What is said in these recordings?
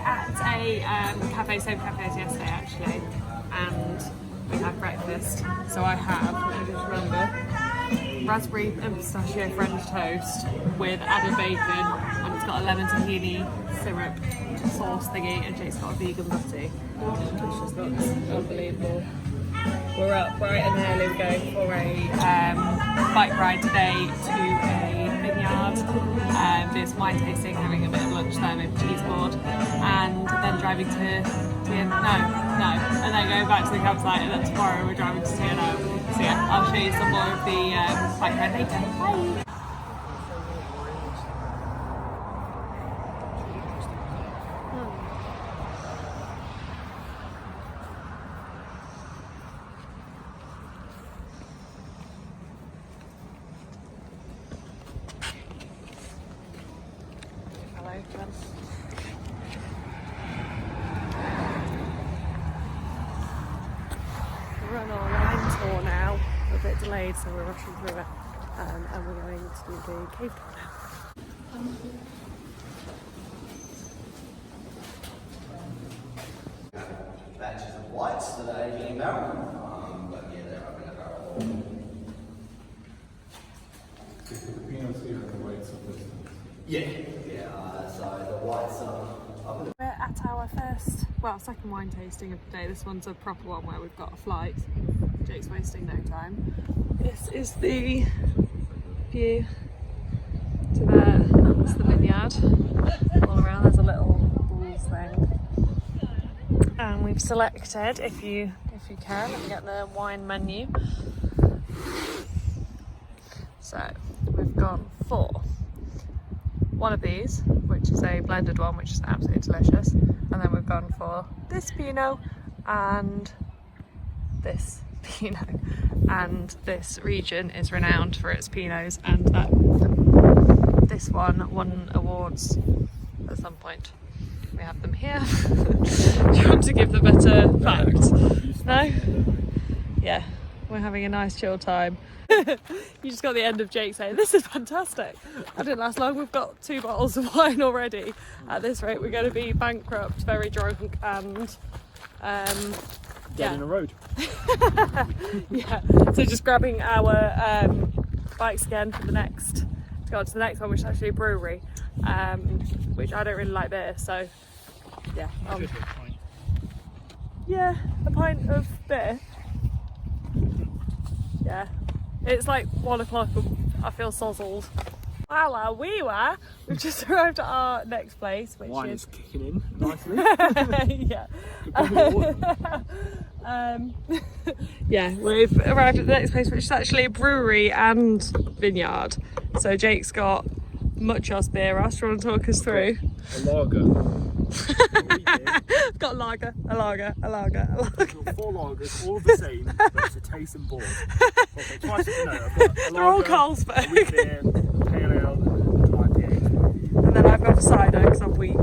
at a cafe, same cafe as yesterday actually, and we had breakfast. So I have, I just remember, raspberry and pistachio French toast with added bacon, and it's got a lemon tahini syrup sauce thingy, and Jake's got a vegan butty, which just looks unbelievable. We're up bright and early. We're going for a bike ride today to a vineyard, do some wine tasting, having a bit of lunch there, maybe cheese board, and then driving to and then going back to the campsite, and then tomorrow we're driving to TNO. So yeah, I'll show you some more of the bike ride later. Bye! We're on our wine tour now. We're a bit delayed, so we're rushing through it, and we're going to do the cave tour now. Batches of whites that are aging in barrel, but yeah, they're up in a barrel. The Pinots here and the whites of this. Yeah, so the whites are up in the... We're at our first, second wine tasting of the day. This one's a proper one where we've got a flight. Jake's wasting no time. This is the view to there. That's the vineyard. All around there's a little balls thing. And we've selected, if you can, and get the wine menu. So we've gone for one of these, which is a blended one, which is absolutely delicious, and then we've gone for this Pinot and this Pinot, and this region is renowned for its Pinots, and this one won awards at some point. We have them here. Do you want to give the better fact? No? Yeah, we're having a nice chill time. You just got the end of Jake saying, "This is fantastic." I didn't last long. We've got 2 bottles of wine already. At this rate, we're going to be bankrupt, very drunk, and Dead in a road. yeah. So just grabbing our bikes again for the next, to go on to the next one, which is actually a brewery, which I don't really like beer, so yeah. Yeah, a pint of beer. Yeah. It's like 1 o'clock and I feel sozzled. Voila, we've just arrived at our next place, which Wine is is kicking in nicely. yeah. Yeah, we've arrived at the next place, which is actually a brewery and vineyard. So Jake's got Muchos beer. Do you want to talk us through? A lager. I've got a lager. I've got 4 lagers, all the same, but it's a taste and board. Okay, twice I've got a lager, They're all Carlsberg. wheat beer, pale ale, and IPA. And then I've got a cider because I'm weak.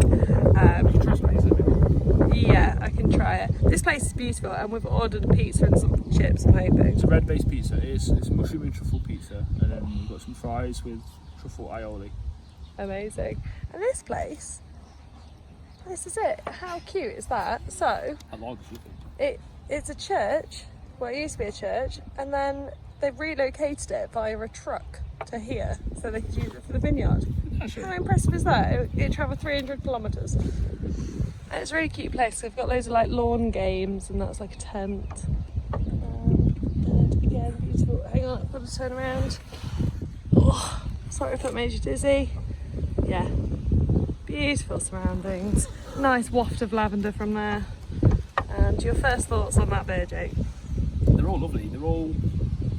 Yeah, I can try it. This place is beautiful, and we've ordered a pizza and some chips, I'm hoping. It's a red-based pizza. It's mushroom and truffle pizza, and then we've got some fries with truffle aioli. Amazing. And this place is it. How cute is that? So A lager's lovely. it's a church. Well, it used to be a church, and then they've relocated it via a truck to here, so they could use it for the vineyard. How impressive is that? It travelled 300 kilometres. And it's a really cute place. They've got loads of like lawn games, and that's like a tent. And again, beautiful. Hang on, I've got to turn around. Oh, sorry if that made you dizzy. Yeah, beautiful surroundings. Nice waft of lavender from there. And your first thoughts on that beer, Jake? They're all lovely. They're all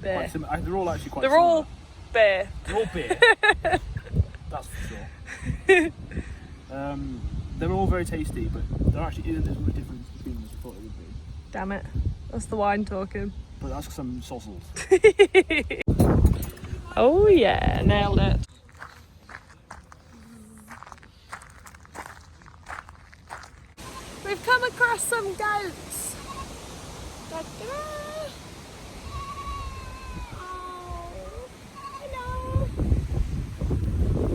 Beer. They're all actually quite They're similar. all beer. They're all beer. That's for sure. They're all very tasty, but there actually isn't as much difference between them as I thought it would be. Damn it, that's the wine talking. But that's because I'm sozzled. Oh yeah, nailed it. We've come across some goats. Da-da. Oh, hello.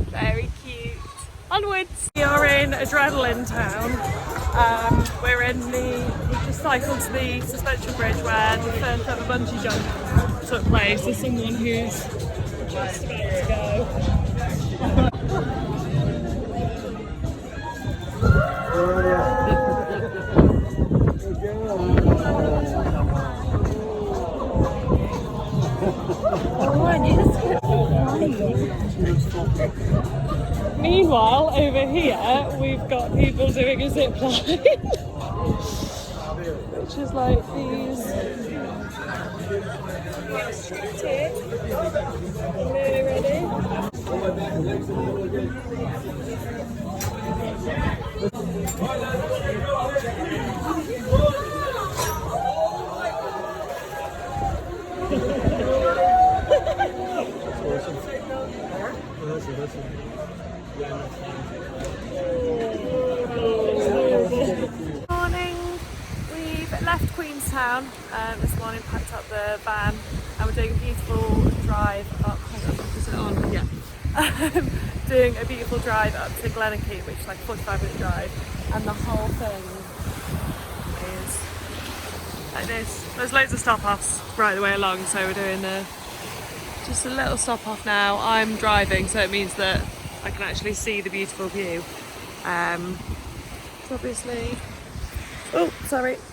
Very cute. Onwards! We are in Adrenaline Town. We've just cycled to the suspension bridge where the first ever bungee jump took place. There's someone who's just about to go. Meanwhile, over here, we've got people doing a zip line, which is like these. Nearly ready. Morning, we've left Queenstown this morning, packed up the van and we're doing a beautiful drive up, is it on? Yeah. Doing a beautiful drive up to Glenorchy, which is like a 45-minute drive, and the whole thing is like this. There's loads of stop-offs right the way along, so we're doing just a little stop-off now. I'm driving, so it means that I can actually see the beautiful view. So obviously,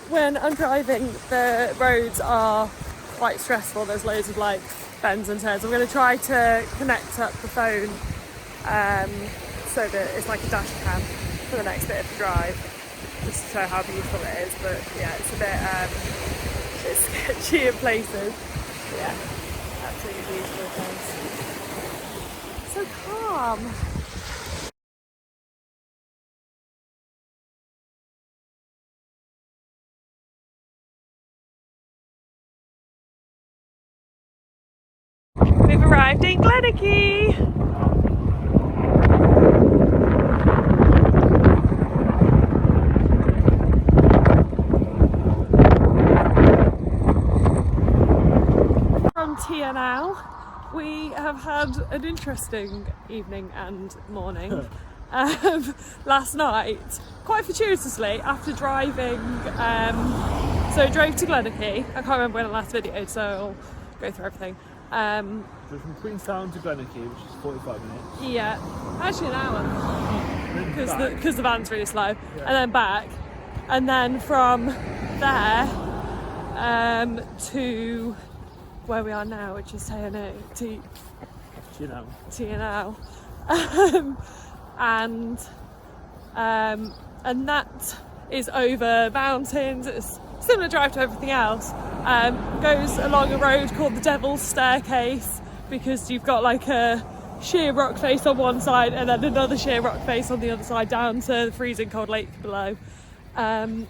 when I'm driving, the roads are quite stressful. There's loads of like bends and turns. I'm going to try to connect up the phone so that it's like a dash cam for the next bit of the drive, just to show how beautiful it is. But yeah, it's a bit sketchy in places. But yeah, absolutely beautiful place. So calm. We've arrived in Glenorchy! From Tia now. We have had an interesting evening and morning. Last night, quite fortuitously, after driving, so I drove to Glenorchy. I can't remember when I last videoed, so I'll go through everything. So from Queenstown to Glenorchy, which is 45 minutes. Yeah, actually an hour, because the van's really slow. Yeah. And then back, and then from there to where we are now, which is T&L. And that is over mountains. It's a similar drive to everything else. Goes along a road called the Devil's Staircase, because you've got like a sheer rock face on one side and then another sheer rock face on the other side down to the freezing cold lake below. The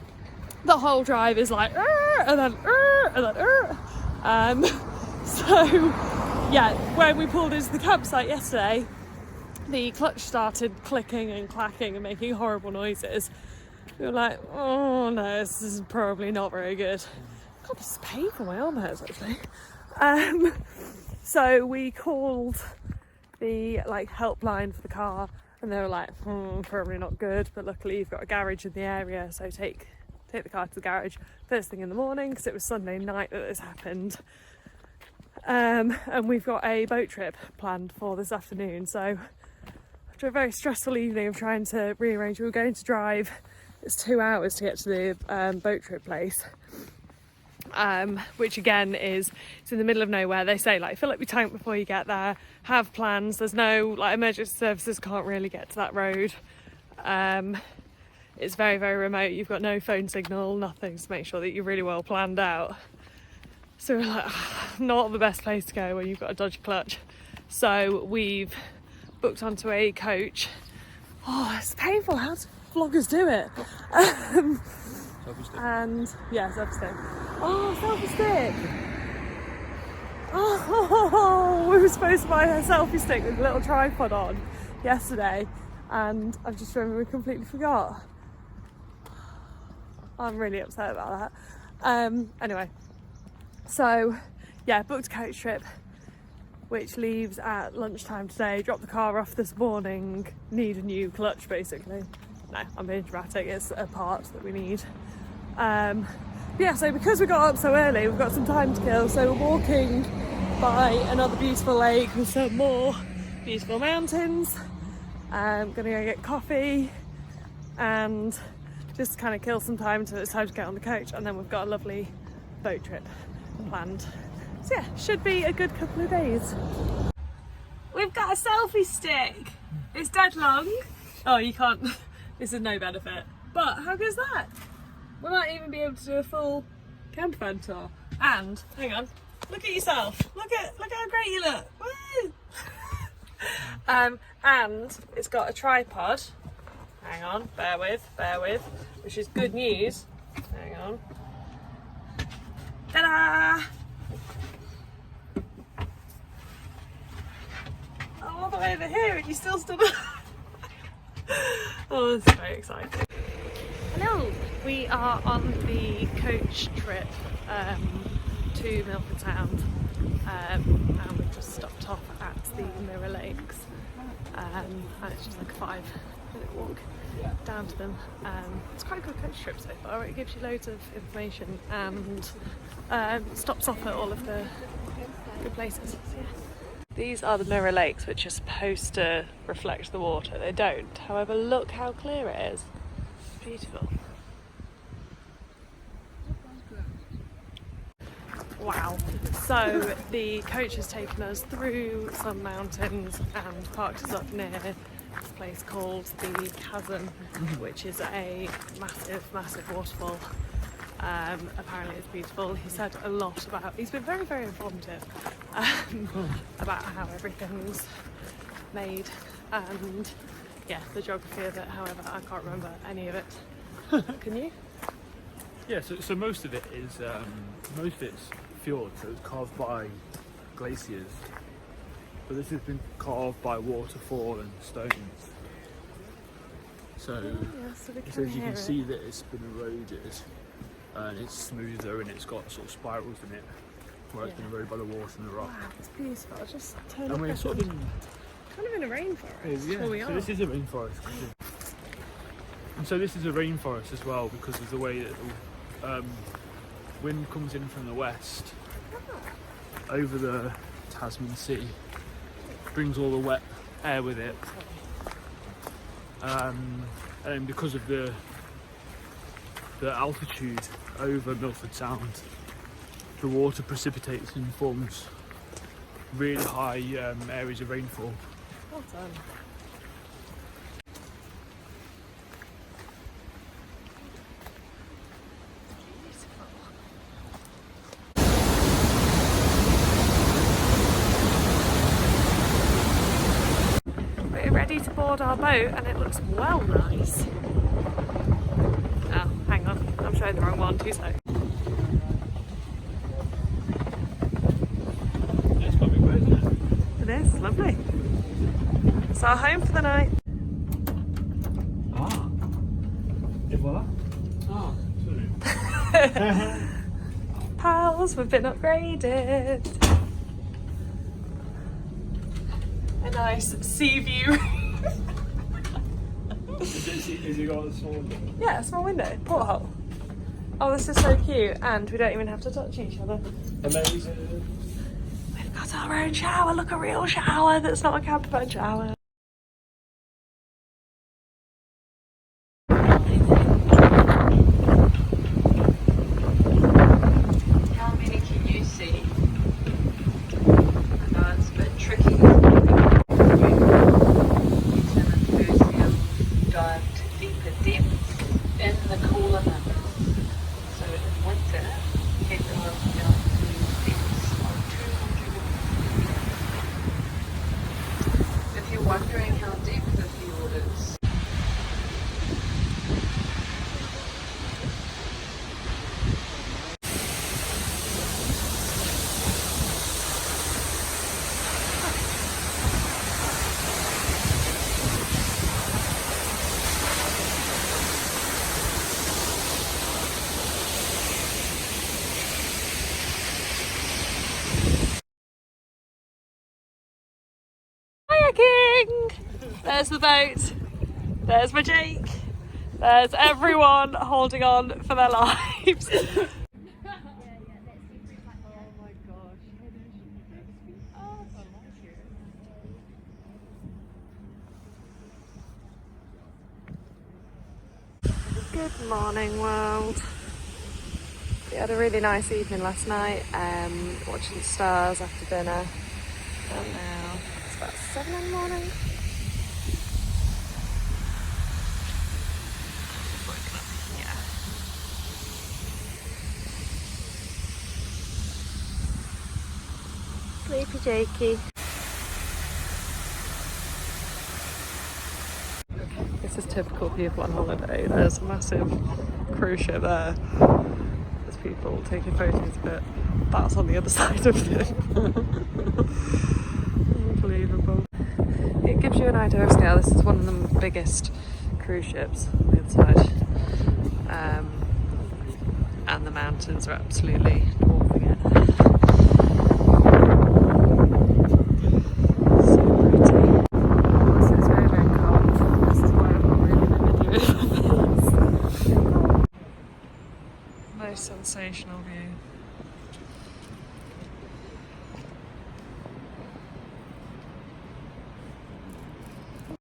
whole drive is like and then so yeah, when we pulled into the campsite yesterday, the clutch started clicking and clacking and making horrible noises. We were like, oh no, this is probably not very good. God, this is painful, my arm hurts actually. So we called the like helpline for the car, and they were like, probably not good, but luckily you've got a garage in the area, so take the car to the garage first thing in the morning, because it was Sunday night that this happened. And we've got a boat trip planned for this afternoon, so after a very stressful evening of trying to rearrange, we were going to drive, it's 2 hours to get to the boat trip place. Which again it's in the middle of nowhere. They say like fill up your tank before you get there, have plans. There's no like emergency services can't really get to that road. It's very, very remote. You've got no phone signal, nothing, to make sure that you're really well planned out. So we're like, not the best place to go when you've got a dodgy clutch. So we've booked onto a coach. Oh, it's painful. How do vloggers do it? And yeah, selfie stick. Oh, selfie stick. Oh, we were supposed to buy a selfie stick with a little tripod on yesterday, and I've just remembered we completely forgot. I'm really upset about that. Anyway, so yeah, booked a coach trip. which leaves at lunchtime today. Dropped the car off this morning, need a new clutch basically. No, I'm being dramatic, it's a part that we need. Yeah, so because we got up so early, we've got some time to kill, so we're walking by another beautiful lake with some more beautiful mountains. Gonna go get coffee and just kind of kill some time until it's time to get on the coach, and then we've got a lovely boat trip planned. So yeah, should be a good couple of days. We've got a selfie stick. It's dead long. Oh, you can't, this is no benefit. But how good is that? We might even be able to do a full campervan tour. And, hang on, look at yourself. Look how great you look. Woo! And it's got a tripod. Hang on, bear with, which is good news. Hang on. Ta-da! I'm all the way over here and you still stood up. Oh, that's very exciting. Hello! We are on the coach trip to Milford Sound, and we've just stopped off at the Mirror Lakes, and it's just like a 5-minute walk down to them. It's quite a good coach trip so far. It gives you loads of information and stops off at all of the good places. So, yeah. These are the Mirror Lakes, which are supposed to reflect the water. They don't. However, look how clear it is. It's beautiful. Wow. So the coach has taken us through some mountains and parked us up near this place called the Chasm, which is a massive waterfall. Apparently it's beautiful. He said a lot about, he's been very, very informative about how everything's made and yeah, the geography of it. However, I can't remember any of it. Can you? Yeah, so most of it is it's fjord, so it's carved by glaciers. But this has been carved by waterfall and stones. So, so as you can see that it's been eroded and it's smoother and it's got sort of spirals in it where it's been eroded by the water and the rock. Wow, it's beautiful. Just turn And we're sort of in, kind of in a rainforest. yeah, Well, we so are. this is a rainforest. And so this is a rainforest as well because of the way that the wind comes in from the west over the Tasman Sea, brings all the wet air with it, and because of the altitude over Milford Sound, the water precipitates and forms really high areas of rainfall. Well done. We're ready to board our boat and it looks well nice. Oh, hang on, I'm showing the wrong one, 2 seconds. It's quite big, isn't it? It is, lovely. It's our home for the night. Ah, et voilà. Ah, Pals, we've been upgraded. A nice sea view. Is it got a small window? Yeah, a small window, porthole. Oh, this is so cute, and we don't even have to touch each other. Amazing. We've got our own shower, look, a real shower that's not a campervan shower. How many can you see? I know it's a bit tricky. Dive to deeper depths in the cooler months. So in winter, head down to depths of 200 meters. If you're wondering how deep the fjord is, Kayaking! There's the boat. There's my Jake. There's everyone holding on for their lives. Good morning, world. We had a really nice evening last night, watching the stars after dinner. And now it's about 7 in the morning. Yeah. Sleepy Jakey. This is typical people on holiday. There's a massive cruise ship there. There's people taking photos of it. That's on the other side of it. Unbelievable. It gives you an idea of scale. This is one of the biggest cruise ships on the other side. And the mountains are absolutely dwarfing it. So pretty. This is very, very cold. This is why I've not really been videoing this. Most sensational view.